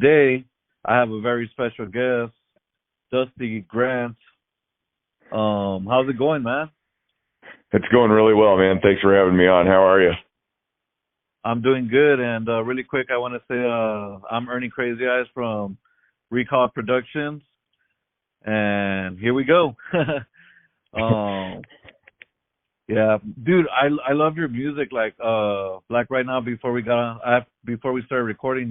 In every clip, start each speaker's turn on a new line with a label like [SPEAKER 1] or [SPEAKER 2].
[SPEAKER 1] today I have a very special guest, Dusty Grant. How's it going, man?
[SPEAKER 2] It's going really well, man. Thanks for having me on. How are you?
[SPEAKER 1] I'm doing good, and really quick, I want to say I'm Ernie Crazy Eyes from Recall Productions, and here we go. Yeah, dude, I love your music. Like right now, before we started recording,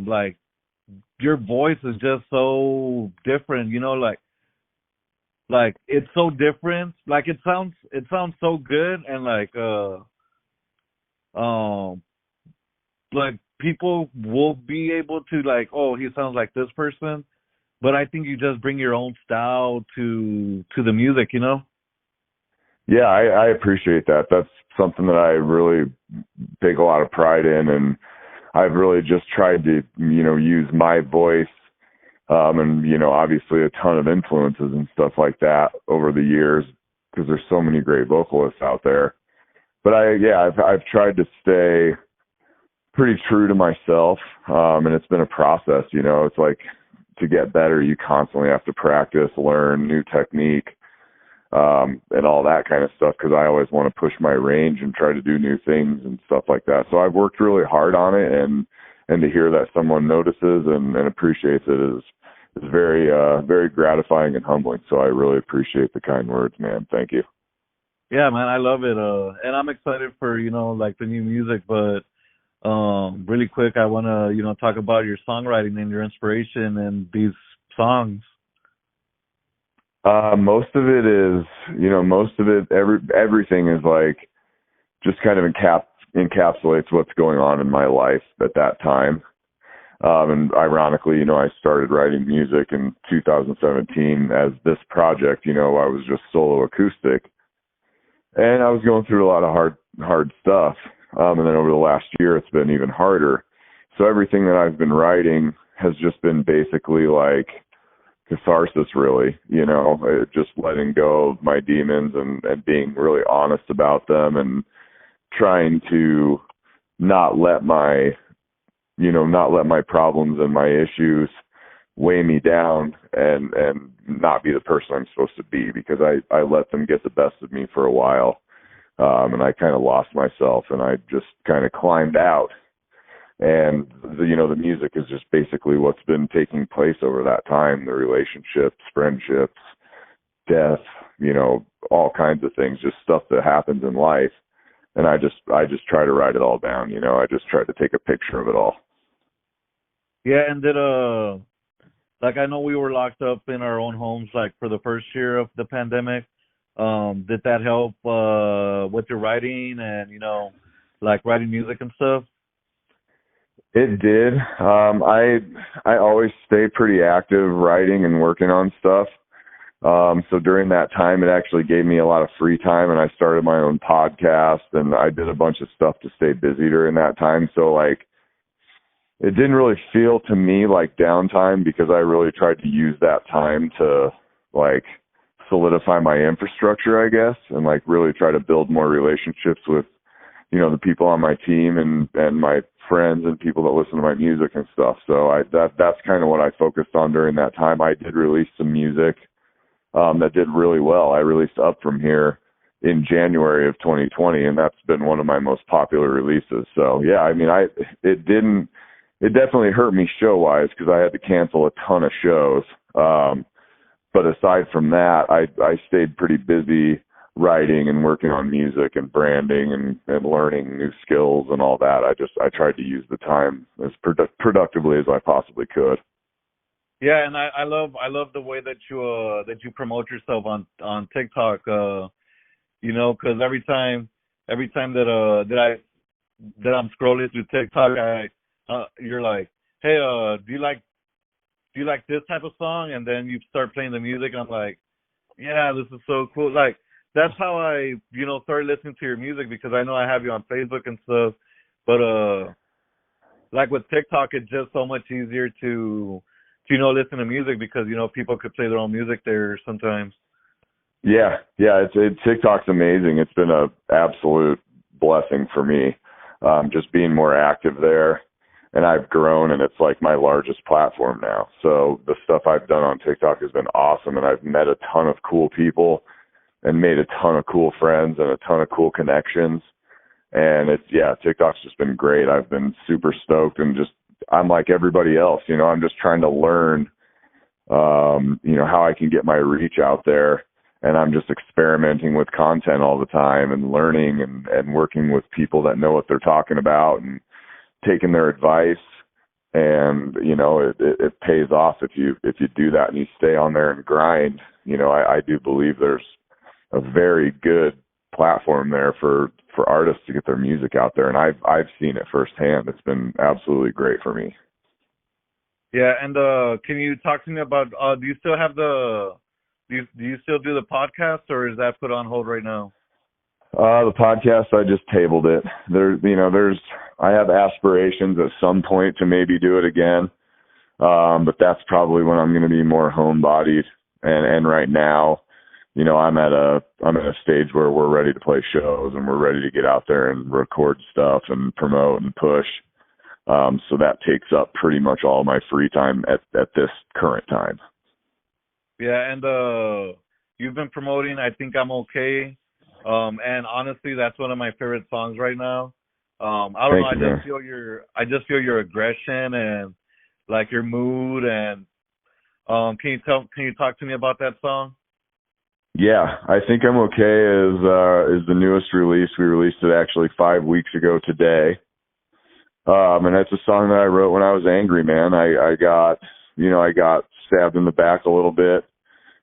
[SPEAKER 1] like your voice is just so different. Like it's so different. Like it sounds so good, and like people will be able to like, oh, he sounds like this person, but I think you just bring your own style to the music.
[SPEAKER 2] Yeah, I appreciate that. That's something that I really take a lot of pride in, and I've really just tried to, use my voice, and, obviously a ton of influences and stuff like that over the years, because there's so many great vocalists out there. But I've tried to stay pretty true to myself, and it's been a process. It's like, to get better, you constantly have to practice, learn new technique, and all that kind of stuff, because I always want to push my range and try to do new things and stuff like that. So I've worked really hard on it, and to hear that someone notices and appreciates it is very very gratifying and humbling. So I really appreciate the kind words, man. Thank you.
[SPEAKER 1] Yeah, man, I love it. And I'm excited for like the new music, but really quick, I want to talk about your songwriting and your inspiration and these songs.
[SPEAKER 2] Most of it is, everything is like just kind of encapsulates what's going on in my life at that time. And ironically, I started writing music in 2017 as this project. I was just solo acoustic, and I was going through a lot of hard stuff. And then over the last year, it's been even harder. So everything that I've been writing has just been basically like catharsis, really, just letting go of my demons and being really honest about them, and trying to not let my problems and my issues weigh me down, and not be the person I'm supposed to be, because I let them get the best of me for a while. And I kind of lost myself, and I just kind of climbed out. And the music is just basically what's been taking place over that time, the relationships, friendships, death, all kinds of things, just stuff that happens in life. And I just try to write it all down. I just try to take a picture of it all.
[SPEAKER 1] Yeah, and did I know we were locked up in our own homes like for the first year of the pandemic. Did that help with your writing and like writing music and stuff?
[SPEAKER 2] It did. I always stay pretty active writing and working on stuff. So during that time, it actually gave me a lot of free time, and I started my own podcast, and I did a bunch of stuff to stay busy during that time. So like, it didn't really feel to me like downtime, because I really tried to use that time to like solidify my infrastructure, I guess, and like really try to build more relationships with, the people on my team and my friends and people that listen to my music and stuff. So that's kind of what I focused on during that time. I did release some music that did really well. I released Up From Here in January of 2020, and that's been one of my most popular releases. So yeah, I mean, it definitely hurt me show-wise, because I had to cancel a ton of shows. But aside from that, I stayed pretty busy writing and working on music and branding and learning new skills and all that. I tried to use the time as productively as I possibly could.
[SPEAKER 1] Yeah, and I love the way that you promote yourself on TikTok. Because every time that I'm scrolling through TikTok, you're like, hey, do you like this type of song? And then you start playing the music, and I'm like, yeah, this is so cool. Like, that's how I, started listening to your music, because I know I have you on Facebook and stuff. But like with TikTok, it's just so much easier to listen to music, because people could play their own music there sometimes.
[SPEAKER 2] Yeah, TikTok's amazing. It's been a absolute blessing for me, just being more active there and I've grown, and it's like my largest platform now. So the stuff I've done on TikTok has been awesome, and I've met a ton of cool people and made a ton of cool friends and a ton of cool connections. And TikTok's just been great. I've been super stoked, and I'm like everybody else, I'm just trying to learn, how I can get my reach out there. And I'm just experimenting with content all the time and learning and working with people that know what they're talking about and taking their advice. And, it pays off if you do that and you stay on there and grind. I do believe there's a very good platform there for artists to get their music out there. And I've seen it firsthand. It's been absolutely great for me.
[SPEAKER 1] Yeah. And, can you talk to me about, do you still have do you still do the podcast, or is that put on hold right now?
[SPEAKER 2] The podcast, I just tabled it. I have aspirations at some point to maybe do it again. But that's probably when I'm going to be more homebodied. And right now, I'm at a stage where we're ready to play shows and we're ready to get out there and record stuff and promote and push. So that takes up pretty much all my free time at this current time.
[SPEAKER 1] Yeah, and you've been promoting I Think I'm Okay. And honestly, that's one of my favorite songs right now. I don't know, I just feel your aggression and like your mood, and can you talk to me about that song?
[SPEAKER 2] Yeah, I Think I'm Okay is the newest release. We released it actually 5 weeks ago today. And it's a song that I wrote when I was angry, man. I got stabbed in the back a little bit,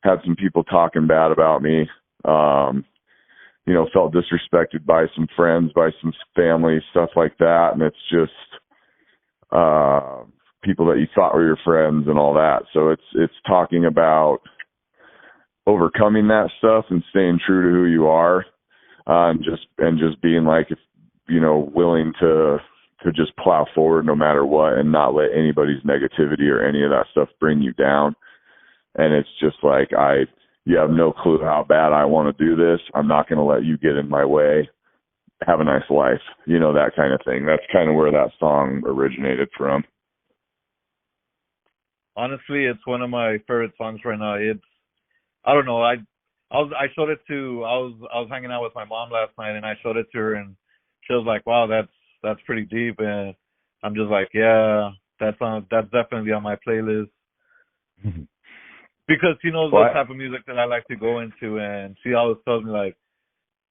[SPEAKER 2] had some people talking bad about me, felt disrespected by some friends, by some family, stuff like that. And it's just, people that you thought were your friends and all that. So it's talking about overcoming that stuff and staying true to who you are, and just being like, willing to just plow forward no matter what and not let anybody's negativity or any of that stuff bring you down. And it's just like, you have no clue how bad I want to do this. I'm not going to let you get in my way. Have a nice life. That kind of thing. That's kind of where that song originated from.
[SPEAKER 1] Honestly, it's one of my favorite songs right now. I don't know. I showed it to, I was hanging out with my mom last night, and I showed it to her, and she was like, "Wow, that's pretty deep." And I'm just like, "Yeah, that's definitely on my playlist." Because she knows what type of music that I like to go into, and she always tells me like,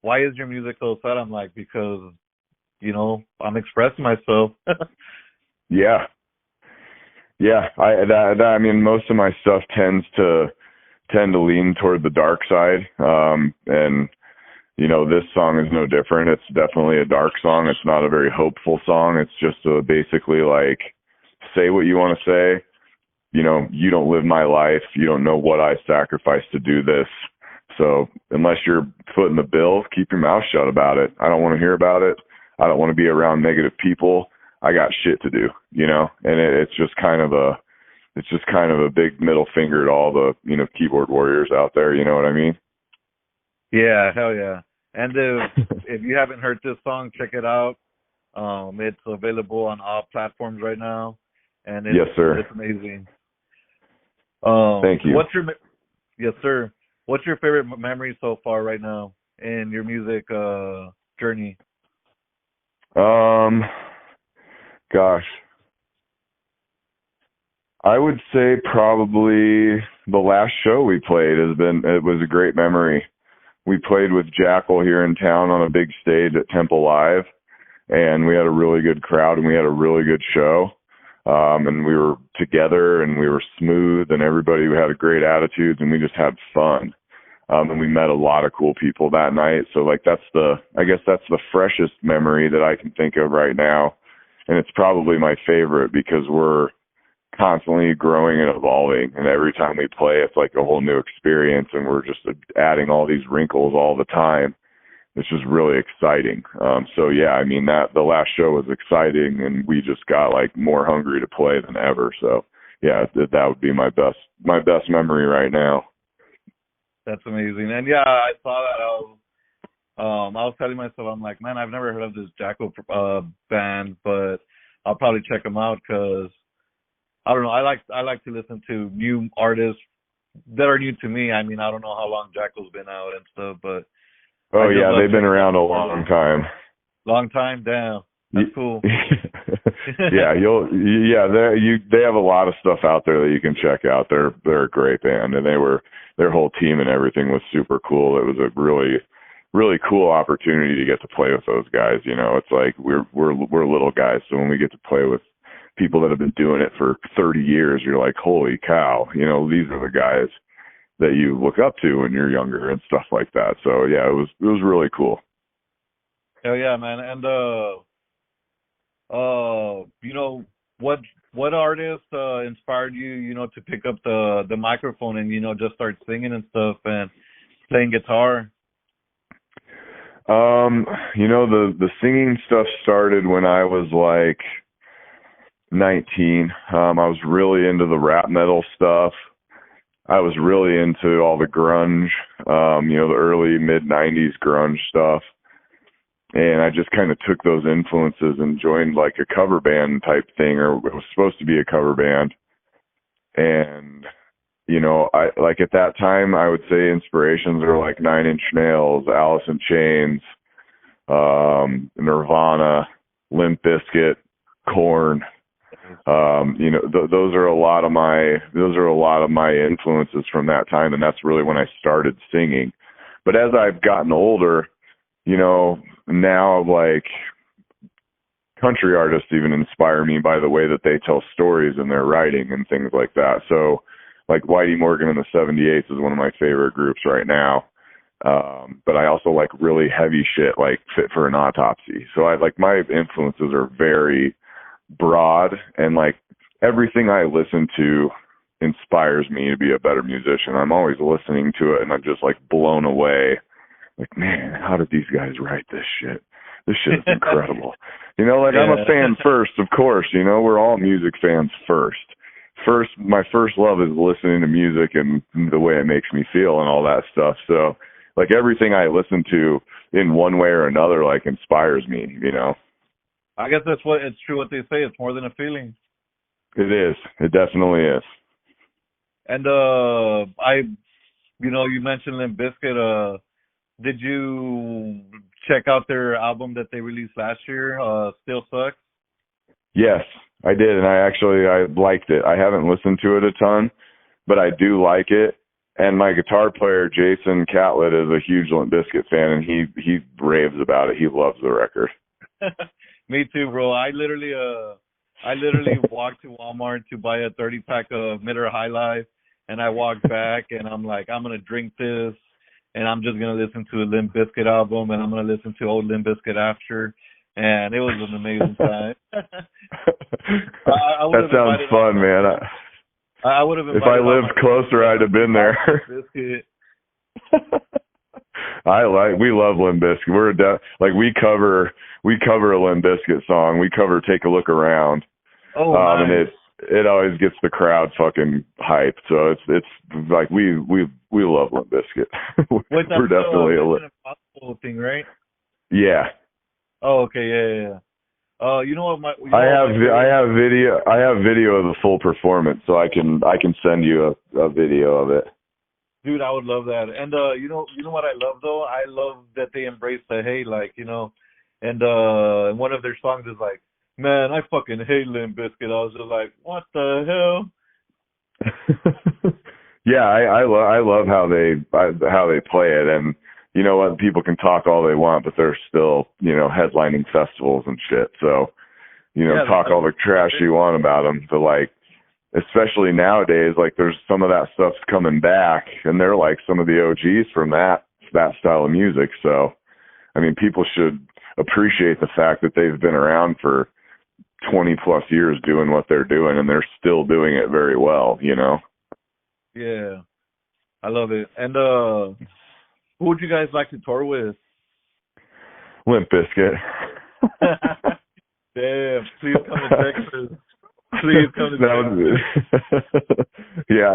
[SPEAKER 1] "Why is your music so sad?" I'm like, "Because, I'm expressing myself."
[SPEAKER 2] Yeah. Yeah. I mean, most of my stuff tend to lean toward the dark side. And this song is no different. It's definitely a dark song. It's not a very hopeful song. It's just basically like, say what you want to say. You don't live my life. You don't know what I sacrificed to do this. So unless you're footing the bill, keep your mouth shut about it. I don't want to hear about it. I don't want to be around negative people. I got shit to do, and it's just kind of a big middle finger to all the, keyboard warriors out there. You know what I mean?
[SPEAKER 1] Yeah, hell yeah. And if you haven't heard this song, check it out. It's available on all platforms right now, and
[SPEAKER 2] yes, sir.
[SPEAKER 1] It's amazing.
[SPEAKER 2] Thank you.
[SPEAKER 1] Yes, sir. What's your favorite memory so far right now in your music journey?
[SPEAKER 2] Gosh, I would say probably the last show we played it was a great memory. We played with Jackal here in town on a big stage at Temple Live, and we had a really good crowd and we had a really good show. And we were together and we were smooth and everybody had a great attitude and we just had fun. And we met a lot of cool people that night. So like I guess that's the freshest memory that I can think of right now. And it's probably my favorite because we're constantly growing and evolving. And every time we play, it's like a whole new experience and we're just adding all these wrinkles all the time. It's just really exciting. So yeah, I mean the last show was exciting and we just got like more hungry to play than ever. So yeah, that would be my best memory right now.
[SPEAKER 1] That's amazing. And yeah, I saw that. I was telling myself, I'm like, man, I've never heard of this Jackal band, but I'll probably check them out because I don't know. I like to listen to new artists that are new to me. I mean, I don't know how long Jackal's been out and stuff, but I
[SPEAKER 2] Oh
[SPEAKER 1] just
[SPEAKER 2] yeah,
[SPEAKER 1] love
[SPEAKER 2] they've been
[SPEAKER 1] checking
[SPEAKER 2] around
[SPEAKER 1] out
[SPEAKER 2] a
[SPEAKER 1] new
[SPEAKER 2] long
[SPEAKER 1] artists.
[SPEAKER 2] time.
[SPEAKER 1] Long time, damn, that's cool.
[SPEAKER 2] Yeah, they have a lot of stuff out there that you can check out. They're a great band, and their whole team and everything was super cool. It was a really cool opportunity to get to play with those guys. You know, it's like we're little guys, so when we get to play with people that have been doing it for 30 years, you're like, holy cow, you know, these are the guys that you look up to when you're younger and stuff like that. So yeah, it was really cool.
[SPEAKER 1] Hell yeah, man. And you know, what artist inspired you, you know, to pick up the microphone and, you know, just start singing and stuff and playing guitar?
[SPEAKER 2] You know, the singing stuff started when I was like 19. I was really into the rap metal stuff. I was really into all the grunge, you know, the early mid 90s grunge stuff. And I just kind of took those influences and joined like a cover band type thing, or it was supposed to be a cover band. And, you know, I like at that time, I would say inspirations are like Nine Inch Nails, Alice in Chains, Nirvana, Limp Bizkit, Korn. You know, those are a lot of my influences from that time. And that's really when I started singing. But as I've gotten older, you know, now like country artists even inspire me by the way that they tell stories in their writing and things like that. So like Whitey Morgan and the 78s is one of my favorite groups right now. But I also like really heavy shit like Fit for an Autopsy. So I like my influences are very broad, and like everything I listen to inspires me to be a better musician. I'm always listening to it and I'm just like blown away. Like, man, how did these guys write this shit? This shit is incredible. You know, like I'm a fan first, of course. You know, we're all music fans first. My first love is listening to music and the way it makes me feel and all that stuff. So, like everything I listen to in one way or another, like inspires me. You know.
[SPEAKER 1] I guess it's true what they say. It's more than a feeling.
[SPEAKER 2] It is. It definitely is.
[SPEAKER 1] And you know, you mentioned Limp Bizkit. Did you check out their album that they released last year? Still Sucks.
[SPEAKER 2] Yes, I did, and I liked it. I haven't listened to it a ton, but I do like it. And my guitar player Jason Catlett is a huge Limp Bizkit fan, and he raves about it. He loves the record.
[SPEAKER 1] Me too, bro. I literally walked to Walmart to buy a 30-pack of Miller High Life, and I walked back, and I'm like, I'm gonna drink this, and I'm just gonna listen to a Limp Bizkit album, and I'm gonna listen to old Limp Bizkit after, and it was an amazing time.
[SPEAKER 2] That sounds fun, man.
[SPEAKER 1] I would have.
[SPEAKER 2] If I lived closer, I'd have been there. We love Limp Bizkit. We cover a Limp Bizkit song. We cover "Take a Look Around."
[SPEAKER 1] Oh, nice.
[SPEAKER 2] And it always gets the crowd fucking hyped. So it's like we love Limp Bizkit.
[SPEAKER 1] Wait,
[SPEAKER 2] we're definitely a
[SPEAKER 1] Mission Impossible thing, right?
[SPEAKER 2] Yeah.
[SPEAKER 1] Oh, okay, yeah. You know what?
[SPEAKER 2] I have video of the full performance, so I can send you a video of it.
[SPEAKER 1] Dude, I would love that. And you know what I love though? I love that they embrace the hate, like, you know, and one of their songs is like, man, I fucking hate Limp Bizkit. I was just like, what the hell?
[SPEAKER 2] Yeah, I love how they play it, and you know what, people can talk all they want, but they're still, you know, headlining festivals and shit. So, you know, talk all the trash you want about them, but like, especially nowadays, like there's some of that stuff's coming back, and they're like some of the OGs from that style of music. So, I mean, people should appreciate the fact that they've been around for 20 plus years doing what they're doing, and they're still doing it very well, you know?
[SPEAKER 1] Yeah, I love it. And who would you guys like to tour with?
[SPEAKER 2] Limp Bizkit.
[SPEAKER 1] Damn, please come to Texas. Please come to Texas.
[SPEAKER 2] Yeah,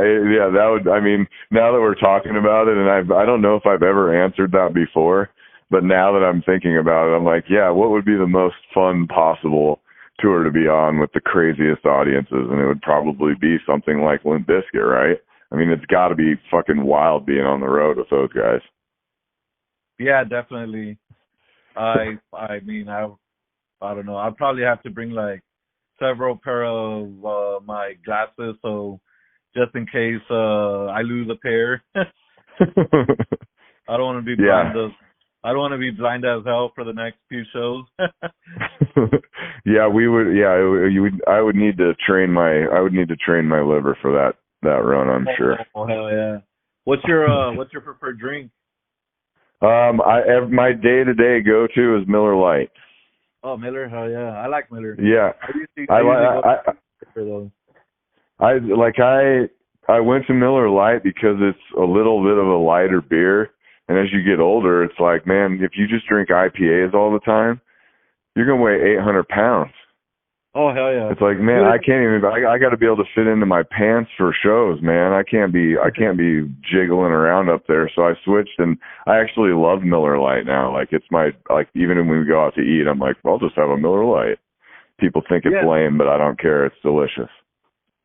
[SPEAKER 2] that would, I mean, now that we're talking about it, and I don't know if I've ever answered that before, but now that I'm thinking about it, I'm like, yeah, what would be the most fun possible tour to be on with the craziest audiences, and it would probably be something like Limp Bizkit, right? I mean, it's got to be fucking wild being on the road with those guys.
[SPEAKER 1] Yeah, definitely. I mean, I don't know. I'll probably have to bring like several pair of my glasses, so just in case I lose a pair. I don't want to be blind as I don't want to be blind as hell for the next few shows.
[SPEAKER 2] Yeah, we would. Yeah, you would. I would need to train my liver for that run. I'm sure.
[SPEAKER 1] Oh hell yeah! What's your preferred drink?
[SPEAKER 2] My day-to-day go-to is Miller Lite.
[SPEAKER 1] Oh, Miller, hell yeah! I like Miller.
[SPEAKER 2] Yeah, I went to Miller Lite because it's a little bit of a lighter beer, and as you get older, it's like, man, if you just drink IPAs all the time, you're gonna weigh 800 pounds.
[SPEAKER 1] Oh hell yeah!
[SPEAKER 2] It's like, man, I can't even. I got to be able to fit into my pants for shows, man. I can't be jiggling around up there. So I switched, and I actually love Miller Lite now. Like it's even when we go out to eat, I'm like, I'll just have a Miller Lite. People think it's lame, but I don't care. It's delicious.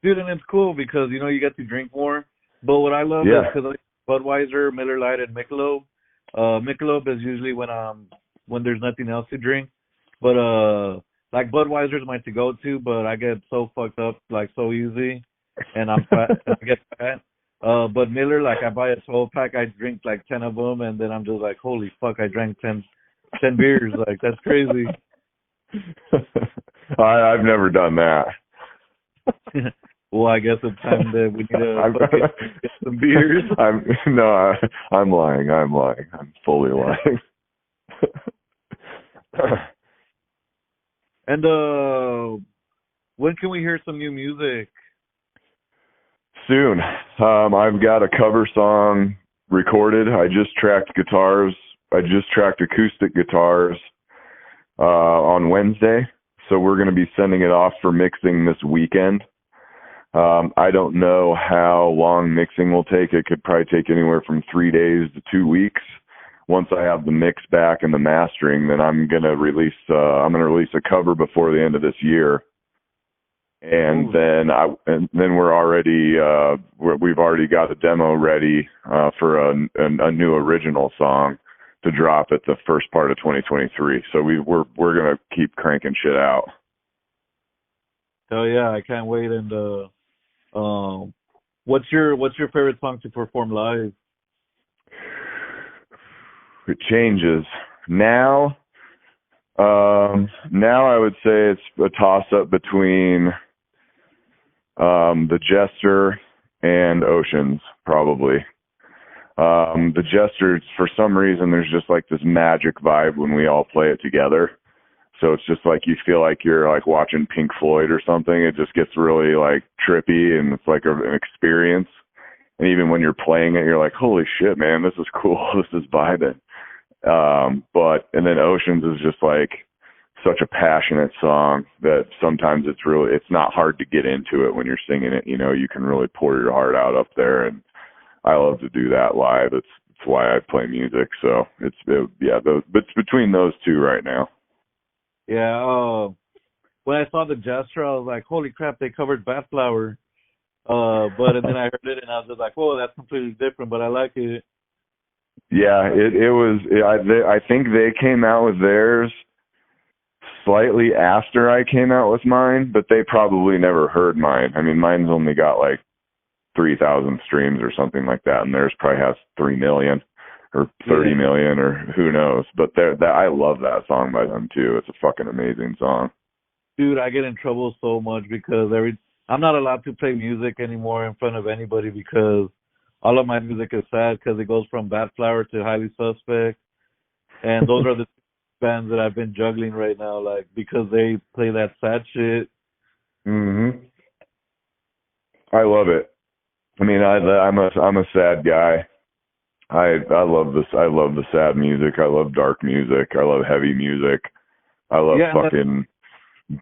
[SPEAKER 1] Dude, and it's cool because you get to drink more. But what I love is because Budweiser, Miller Lite, and Michelob. Michelob is usually when there's nothing else to drink, but like Budweiser's my to-go-to, but I get so fucked up like so easy, and I'm fat. And I get fat. But Miller, like I buy a 12-pack, I drink like 10 of them, and then I'm just like, holy fuck, I drank 10 beers. Like that's crazy.
[SPEAKER 2] I've never done that.
[SPEAKER 1] Well, I guess it's time that we need to get some beers.
[SPEAKER 2] I'm lying. I'm fully lying.
[SPEAKER 1] And when can we hear some new music?
[SPEAKER 2] Soon. I've got a cover song recorded. I just tracked acoustic guitars on Wednesday. So we're going to be sending it off for mixing this weekend. I don't know how long mixing will take. It could probably take anywhere from 3 days to 2 weeks. Once I have the mix back and the mastering, then I'm gonna release a cover before the end of this year, and then we've already got a demo ready for a new original song to drop at the first part of 2023. So we're gonna keep cranking shit out.
[SPEAKER 1] Oh yeah, I can't wait. And what's your favorite song to perform live?
[SPEAKER 2] It changes now. Now I would say it's a toss-up between The Jester and Oceans, probably. The Jester, for some reason, there's just like this magic vibe when we all play it together. So it's just like you feel like you're like watching Pink Floyd or something. It just gets really like trippy, and it's like an experience. And even when you're playing it, you're like, holy shit, man, this is cool. This is vibing. And then Oceans is just like such a passionate song that sometimes it's not hard to get into it when you're singing it. You can really pour your heart out up there, and I love to do that live. It's why I play music. So but it's between those two right now.
[SPEAKER 1] Yeah. When I saw The Jester, I was like, holy crap, they covered Bat Flower. And then I heard it, and I was just like, whoa, that's completely different, but I like it.
[SPEAKER 2] Yeah, it was. I think they came out with theirs slightly after I came out with mine, but they probably never heard mine. I mean, mine's only got like 3,000 streams or something like that, and theirs probably has 3 million or 30 million or who knows. But I love that song by them too. It's a fucking amazing song.
[SPEAKER 1] Dude, I get in trouble so much because I'm not allowed to play music anymore in front of anybody because all of my music is sad because it goes from Bat Flower to Highly Suspect. And those are the bands that I've been juggling right now, like, because they play that sad shit.
[SPEAKER 2] Mhm. I love it. I mean, I'm a sad guy. I love this. I love the sad music. I love dark music. I love heavy music. I love fucking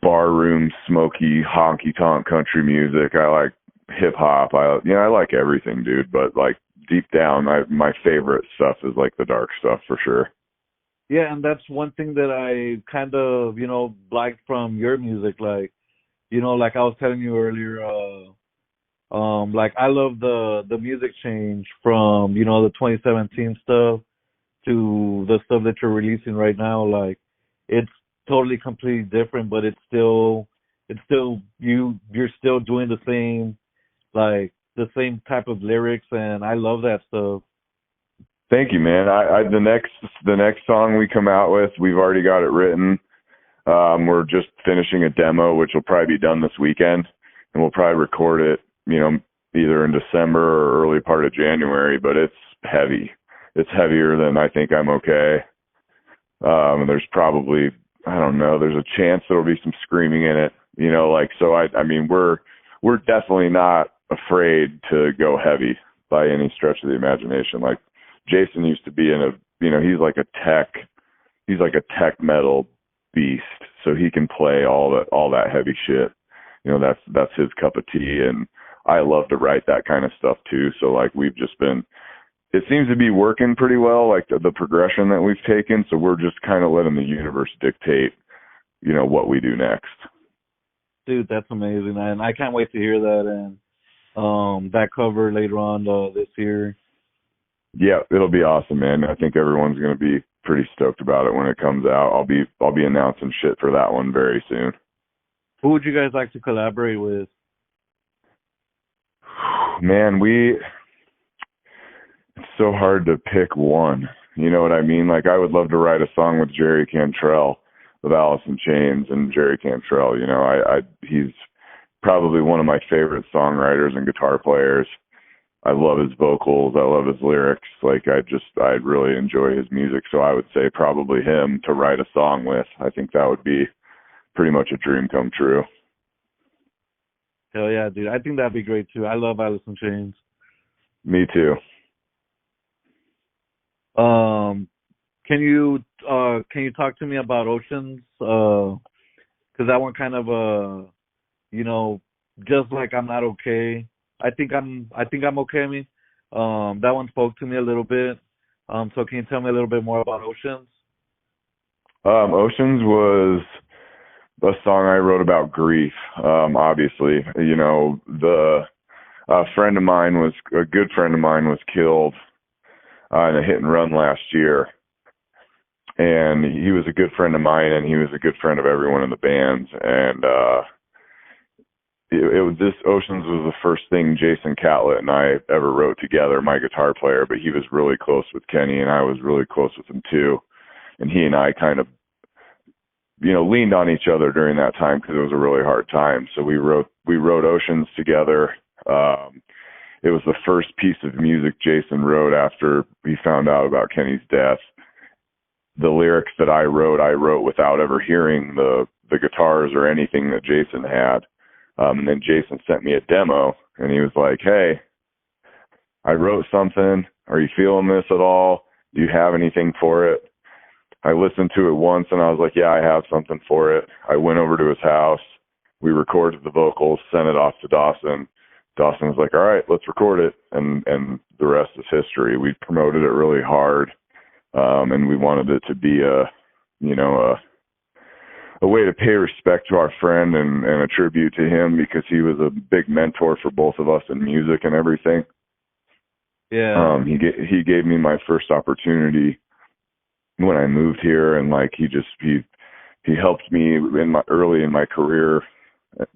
[SPEAKER 2] barroom, smoky, honky tonk country music. I like hip hop. I like everything, dude. But like deep down, my favorite stuff is like the dark stuff for sure.
[SPEAKER 1] Yeah, and that's one thing that I kind of, liked from your music. Like, like I was telling you earlier, like I love the music change from, the 2017 stuff to the stuff that you're releasing right now. Like, it's totally completely different, but it's still you're still doing the same, like the same type of lyrics, and I love that stuff.
[SPEAKER 2] Thank you, man. The next song we come out with, we've already got it written. We're just finishing a demo, which will probably be done this weekend, and we'll probably record it, either in December or early part of January. But it's heavy. It's heavier than I think I'm okay. There's probably, I don't know, there's a chance there'll be some screaming in it, so I mean, we're definitely not afraid to go heavy by any stretch of the imagination. Like Jason used to be he's like a tech metal beast, so he can play all that heavy shit. That's his cup of tea, and I love to write that kind of stuff too. So like it seems to be working pretty well, like the progression that we've taken. So we're just kind of letting the universe dictate, what we do next.
[SPEAKER 1] Dude, that's amazing, and I can't wait to hear that and that cover later on this year.
[SPEAKER 2] Yeah, it'll be awesome, man. I think everyone's going to be pretty stoked about it when it comes out. I'll be announcing shit for that one very soon.
[SPEAKER 1] Who would you guys like to collaborate with?
[SPEAKER 2] Man, it's so hard to pick one. You know what I mean? Like I would love to write a song with Jerry Cantrell of Alice in Chains, and Jerry Cantrell, he's probably one of my favorite songwriters and guitar players. I love his vocals. I love his lyrics. Like I really enjoy his music. So I would say probably him to write a song with. I think that would be pretty much a dream come true.
[SPEAKER 1] Hell yeah, dude. I think that'd be great too. I love Alice in Chains.
[SPEAKER 2] Me too.
[SPEAKER 1] Can you talk to me about Oceans? 'Cause that one kind of just like I'm not okay. I think I'm okay. I mean, that one spoke to me a little bit. So can you tell me a little bit more about Oceans?
[SPEAKER 2] Oceans was a song I wrote about grief. Obviously, a good friend of mine was killed in a hit and run last year. And he was a good friend of mine, and he was a good friend of everyone in the bands. And this Oceans was the first thing Jason Catlett and I ever wrote together, my guitar player. But he was really close with Kenny, and I was really close with him too. And he and I kind of, leaned on each other during that time because it was a really hard time. So we wrote Oceans together. It was the first piece of music Jason wrote after he found out about Kenny's death. The lyrics that I wrote without ever hearing the guitars or anything that Jason had. And then Jason sent me a demo, and he was like, "Hey, I wrote something. Are you feeling this at all? Do you have anything for it?" I listened to it once, and I was like, "Yeah, I have something for it." I went over to his house. We recorded the vocals, sent it off to Dawson. Dawson was like, "All right, let's record it." And the rest is history. We promoted it really hard. And we wanted it to be a way to pay respect to our friend and a tribute to him, because he was a big mentor for both of us in music and everything.
[SPEAKER 1] Yeah.
[SPEAKER 2] He gave me my first opportunity when I moved here, and like he helped me early in my career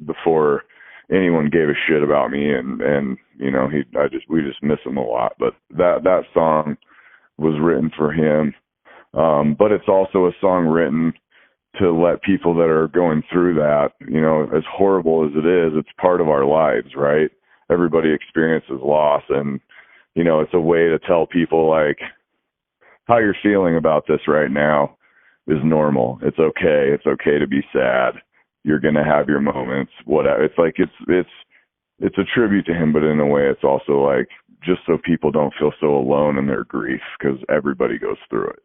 [SPEAKER 2] before anyone gave a shit about me, and we just miss him a lot. But that song was written for him. But it's also a song written to let people that are going through that, as horrible as it is, it's part of our lives, right? Everybody experiences loss, and, it's a way to tell people like how you're feeling about this right now is normal. It's okay. It's okay to be sad. You're going to have your moments, whatever. It's like, it's a tribute to him, but in a way it's also like, just so people don't feel so alone in their grief, because everybody goes through it.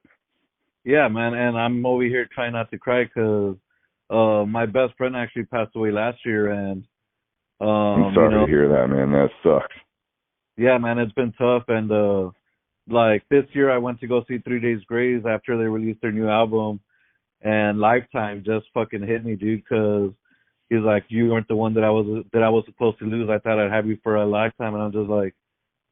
[SPEAKER 1] Yeah, man, and I'm over here trying not to cry because my best friend actually passed away last year, and
[SPEAKER 2] I'm sorry to hear that, man. That sucks.
[SPEAKER 1] Yeah, man, it's been tough, and like this year I went to go see 3 Days Grace after they released their new album, and Lifetime just fucking hit me, dude, because he's like, you weren't the one that I was supposed to lose. I thought I'd have you for a lifetime, and I'm just like,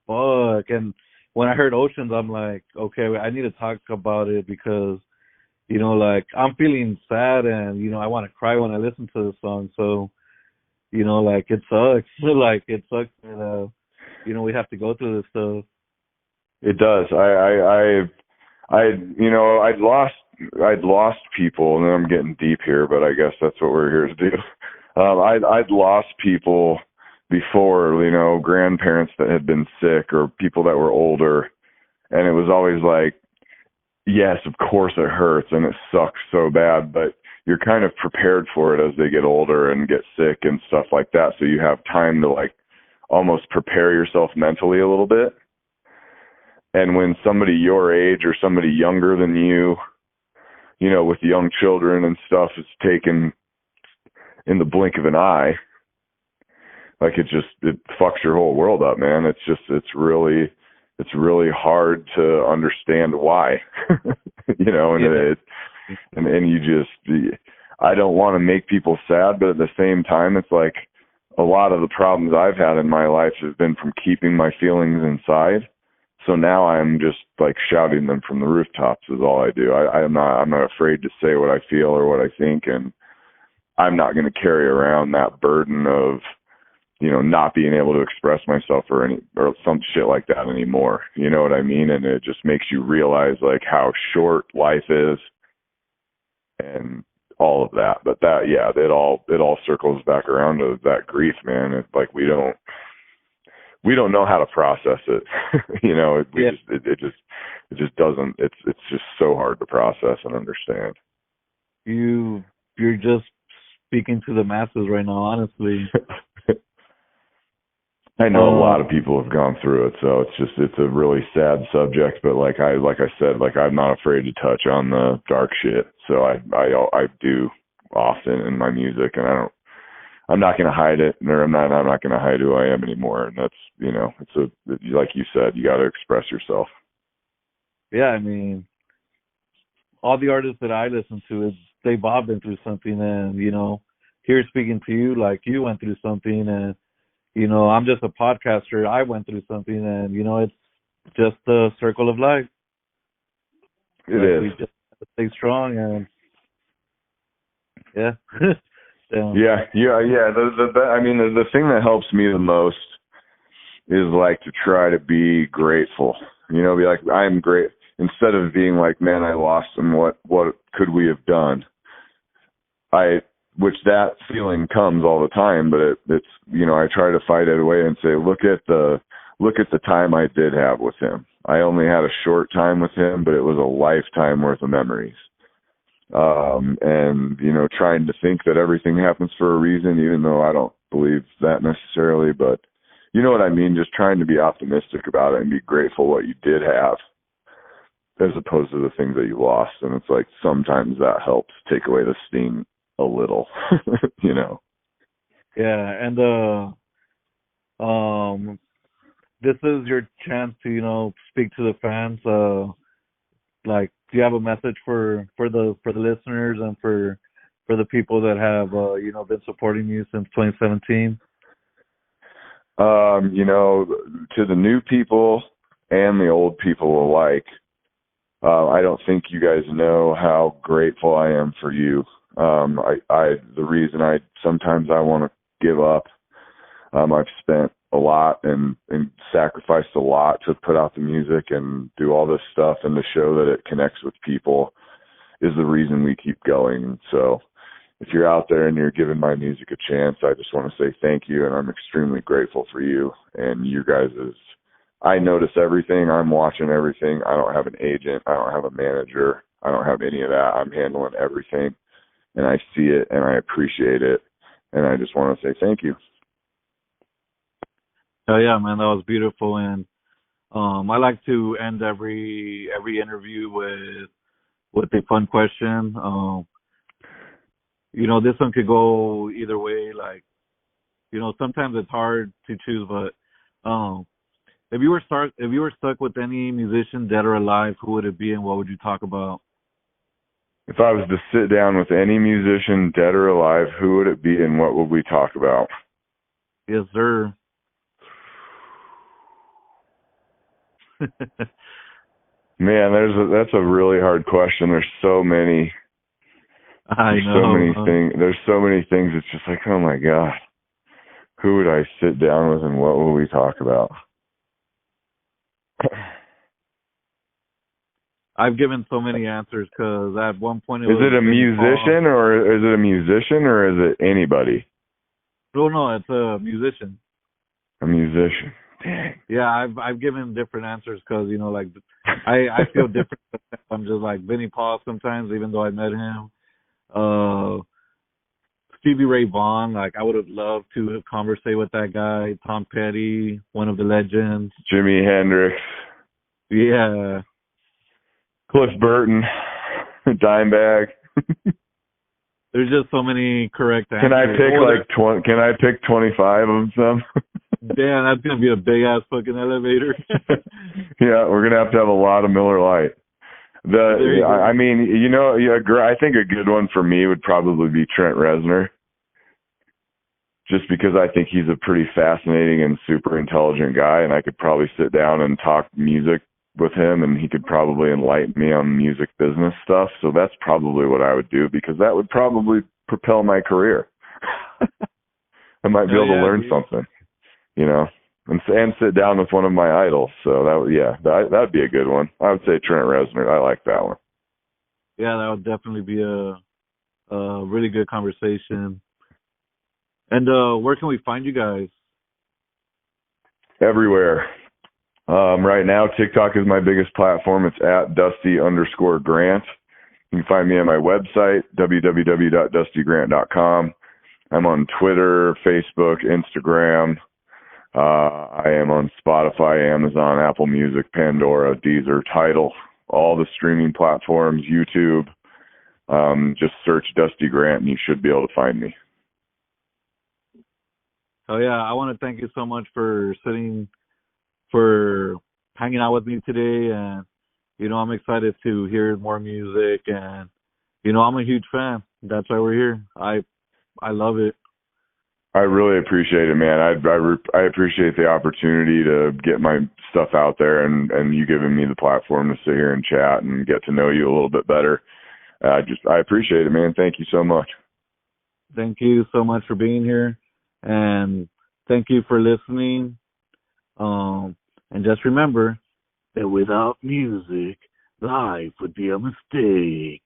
[SPEAKER 1] fuck. And when I heard Oceans, I'm like, okay, I need to talk about it because, like I'm feeling sad, and I want to cry when I listen to the song. So, like it sucks. Like it sucks that we have to go through this stuff.
[SPEAKER 2] It does. I'd lost people, and I'm getting deep here, but I guess that's what we're here to do. I'd lost people before, grandparents that had been sick or people that were older, and it was always like, yes, of course it hurts and it sucks so bad, but you're kind of prepared for it as they get older and get sick and stuff like that, so you have time to like almost prepare yourself mentally a little bit. And when somebody your age or somebody younger than you, with young children and stuff, is taken in the blink of an eye, like it fucks your whole world up, man. It's really hard to understand why, and yeah. and you just, I don't want to make people sad, but at the same time, it's like a lot of the problems I've had in my life have been from keeping my feelings inside. So now I'm just like shouting them from the rooftops is all I do. I'm not afraid to say what I feel or what I think, and I'm not going to carry around that burden of, not being able to express myself or some shit like that anymore. You know what I mean? And it just makes you realize like how short life is and all of that. But that, yeah, it all circles back around to that grief, man. It's like we don't know how to process it. It just doesn't, it's just so hard to process and understand.
[SPEAKER 1] You're just speaking to the masses right now, honestly.
[SPEAKER 2] I know a lot of people have gone through it, so it's a really sad subject, but like I said, like I'm not afraid to touch on the dark shit. So I do often in my music, and I'm not going to hide it, or I'm not going to hide who I am anymore. And that's, it's like you said, you got to express yourself.
[SPEAKER 1] Yeah. I mean, all the artists that I listen to, they've all been through something, and, here speaking to you, like you went through something, and, I'm just a podcaster. I went through something, and, it's just the circle of life.
[SPEAKER 2] It is.
[SPEAKER 1] We just have to stay strong, and yeah.
[SPEAKER 2] Yeah. The thing that helps me the most is like to try to be grateful. Be like, I'm great. Instead of being like, man, I lost them. What could we have done? Which that feeling comes all the time, but it's I try to fight it away and say, look at the time I did have with him. I only had a short time with him, but it was a lifetime worth of memories. And trying to think that everything happens for a reason, even though I don't believe that necessarily, but you know what I mean? Just trying to be optimistic about it and be grateful what you did have as opposed to the things that you lost. And it's like, sometimes that helps take away the sting a little,
[SPEAKER 1] Yeah. And, this is your chance to, speak to the fans. Like, do you have a message for the listeners and for the people that have been supporting you since 2017?
[SPEAKER 2] To the new people and the old people alike, I don't think you guys know how grateful I am for you. The reason sometimes I want to give up. I've spent a lot and sacrificed a lot to put out the music and do all this stuff, and to show that it connects with people is the reason we keep going. So if you're out there and you're giving my music a chance, I just want to say thank you, and I'm extremely grateful for you and you guys. I notice everything. I'm watching everything. I don't have an agent. I don't have a manager. I don't have any of that. I'm handling everything, and I see it and I appreciate it, and I just want to say thank you.
[SPEAKER 1] Oh yeah, man, that was beautiful. And I like to end every interview with a fun question. This one could go either way. Like, sometimes it's hard to choose, but if you were stuck with any musician, dead or alive, who would it be, and what would you talk about?
[SPEAKER 2] If I was to sit down with any musician, dead or alive, who would it be and what would we talk about?
[SPEAKER 1] Yes, sir.
[SPEAKER 2] Man, that's a really hard question. There's so many.
[SPEAKER 1] I
[SPEAKER 2] There's
[SPEAKER 1] know.
[SPEAKER 2] so many things. There's so many things. It's just like, oh my god, who would I sit down with and what would we talk about?
[SPEAKER 1] I've given so many answers because at one point
[SPEAKER 2] Is it a musician or is it anybody?
[SPEAKER 1] No, it's a musician.
[SPEAKER 2] A musician. Dang.
[SPEAKER 1] Yeah, I've given different answers because like I feel different. I'm just like Vinnie Paul sometimes, even though I met him. Stevie Ray Vaughan, like I would have loved to have conversate with that guy. Tom Petty, one of the legends.
[SPEAKER 2] Jimi Hendrix.
[SPEAKER 1] Yeah.
[SPEAKER 2] Cliff Burton. Dimebag.
[SPEAKER 1] There's just so many correct answers.
[SPEAKER 2] Can I pick 25 of them?
[SPEAKER 1] Damn, that's gonna be a big ass fucking elevator.
[SPEAKER 2] Yeah, we're gonna have to have a lot of Miller Lite. I think a good one for me would probably be Trent Reznor. Just because I think he's a pretty fascinating and super intelligent guy, and I could probably sit down and talk music with him, and he could probably enlighten me on music business stuff. So that's probably what I would do, because that would probably propel my career. I might be able to learn something, and sit down with one of my idols. So that'd be a good one. I would say Trent Reznor. I like that one.
[SPEAKER 1] Yeah, that would definitely be a really good conversation. And where can we find you guys?
[SPEAKER 2] Everywhere. Right now, TikTok is my biggest platform. It's at Dusty_Grant. You can find me on my website, www.dustygrant.com. I'm on Twitter, Facebook, Instagram. I am on Spotify, Amazon, Apple Music, Pandora, Deezer, Tidal, all the streaming platforms, YouTube. Just search Dusty Grant and you should be able to find me.
[SPEAKER 1] Oh yeah, I want to thank you so much for hanging out with me today, and I'm excited to hear more music, and I'm a huge fan. That's why we're here. I love it.
[SPEAKER 2] I really appreciate it, man. I appreciate the opportunity to get my stuff out there, and you giving me the platform to sit here and chat and get to know you a little bit better. I appreciate it, man. Thank you so much.
[SPEAKER 1] Thank you so much for being here, and thank you for listening. And just remember that without music, life would be a mistake.